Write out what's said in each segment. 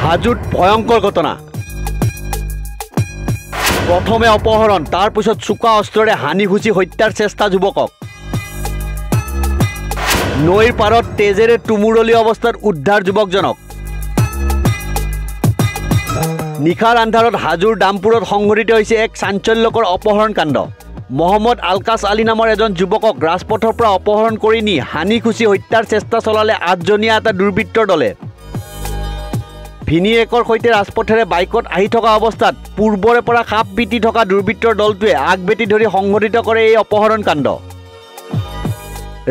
হাজোত ভয়ঙ্কৰ ঘটনা প্ৰথমে অপহৰণ তাৰ পিছত চুকা অস্ত্ৰৰে হানি ঘুচি হত্যাৰ চেষ্টা যুৱকক নৈৰ পাৰত তেজেৰে টুমুৰলি অৱস্থাত উদ্ধাৰ যুৱকজনক নিখাৰ আন্ধাৰত হাজোৰ দামপুৰত সংঘটিত হৈছে এক চাঞ্চল্যকৰ অপহৰণ কাণ্ড মহম্মদ আলকাছ আলী নামৰ এজন যুৱকক ৰাজপথৰ পৰা অপহৰণ কৰি নি হানি ঘুচি হত্যাৰ চেষ্টা চলালে 8জনীয়া এটা দুৰ্বৃত্তৰ দলে ভিনিয়েকৰ সৈতে ৰাজপথেৰে বাইকত আহি থকা অৱস্থাত পূৰ্বৰে পৰা খাপ পিটি থকা দুৰ্বৃত্তৰ দলটোৱে আগবেটি ধৰি সংঘটিত কৰে এই অপহৰণ কাণ্ড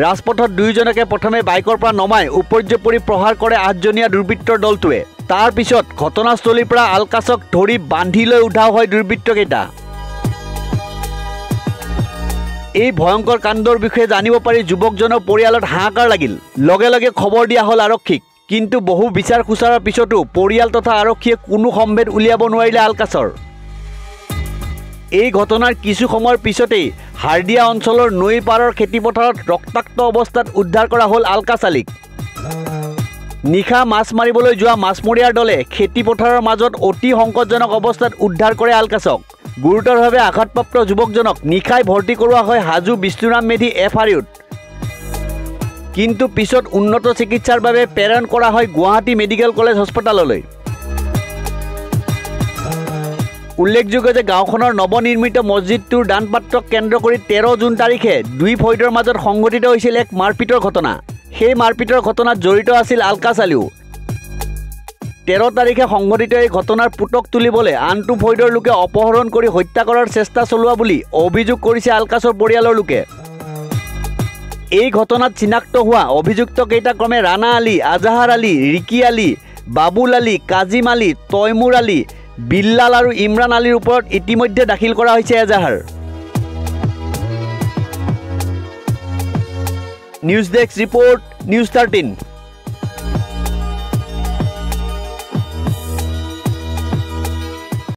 ৰাজপথত দুইজনকে প্ৰথমে বাইকৰ পৰা নমাই উপৰ্যপৰি প্ৰহাৰ কৰে 8জনীয়া দুৰ্বৃত্তৰ দলটোৱে তাৰ পিছত ঘটনাস্থলীৰ পৰা আলকাছক ধৰি বান্ধি লৈ উঠাও হয় দুৰ্বৃত্তকেইটা এই ভয়ংকৰ কাণ্ডৰ বিষয়ে জানিব পাৰি যুৱকজনৰ পৰিয়ালত হাহাকাৰ লাগিল লগে লগে খবৰ দিয়া হ'ল আৰক্ষীক কিন্তু বহু বিচাৰ খুচাৰৰ পিছতো পৰিয়াল তথা আৰক্ষীয়ে কোনো সম্ভেদ উলিয়াব নোৱাৰিলে আলকাছৰ এই ঘটনাৰ কিছু সময়ৰ পিছতেই হাৰ্ডিয়া অঞ্চলৰ নৈ পাৰৰ খেতিপথাৰত ৰক্তাক্ত অৱস্থাত উদ্ধাৰ কৰা হ'ল আলকাছ আলীক নিশা মাছ মাৰিবলৈ যোৱা মাছমৰীয়াৰ দলে খেতিপথাৰৰ মাজত অতি সংকটজনক অৱস্থাত উদ্ধাৰ কৰে আলকাছক গুৰুতৰভাৱে আঘাতপ্ৰাপ্ত যুৱকজনক নিশাই ভৰ্তি কৰোৱা হয় হাজো বিষ্ণুৰাম মেধি FRUত কিন্তু পিছত উন্নত চিকিৎসাৰ বাবে প্ৰেৰণ কৰা হয় গুৱাহাটী মেডিকেল কলেজ হাস্পতাললৈ উল্লেখযোগ্য যে গাঁওখনৰ নৱনিৰ্মিত মছজিদটোৰ দানপাত্ৰক কেন্দ্ৰ কৰি 13 জুন তাৰিখে দুই ফৈদৰ মাজত সংঘটিত হৈছিল এক মাৰপিটৰ ঘটনা সেই মাৰপিটৰ ঘটনাত জড়িত আছিল আলকাছ আলীও 13 তাৰিখে সংঘটিত এই ঘটনাৰ পুতক তুলিবলৈ আনটো ফৈদৰ লোকে অপহৰণ কৰি হত্যা কৰাৰ চেষ্টা চলোৱা বুলি অভিযোগ কৰিছে আলকাছৰ পৰিয়ালৰ লোকে এই ঘটনাত চিনাক্ত হোৱা অভিযুক্ত কেইটা ক্ৰমে ৰাণা আলী আজাহাৰ আলী ৰিকি আলী বাবুল আলী কাজিম আলী তৈমুৰ আলী বিল্লাল আৰু ইমৰান আলীৰ ওপৰত ইতিমধ্যে দাখিল কৰা হৈছে এজাহাৰ নিউজ ডেস্ক ৰিপোৰ্ট নিউজ 13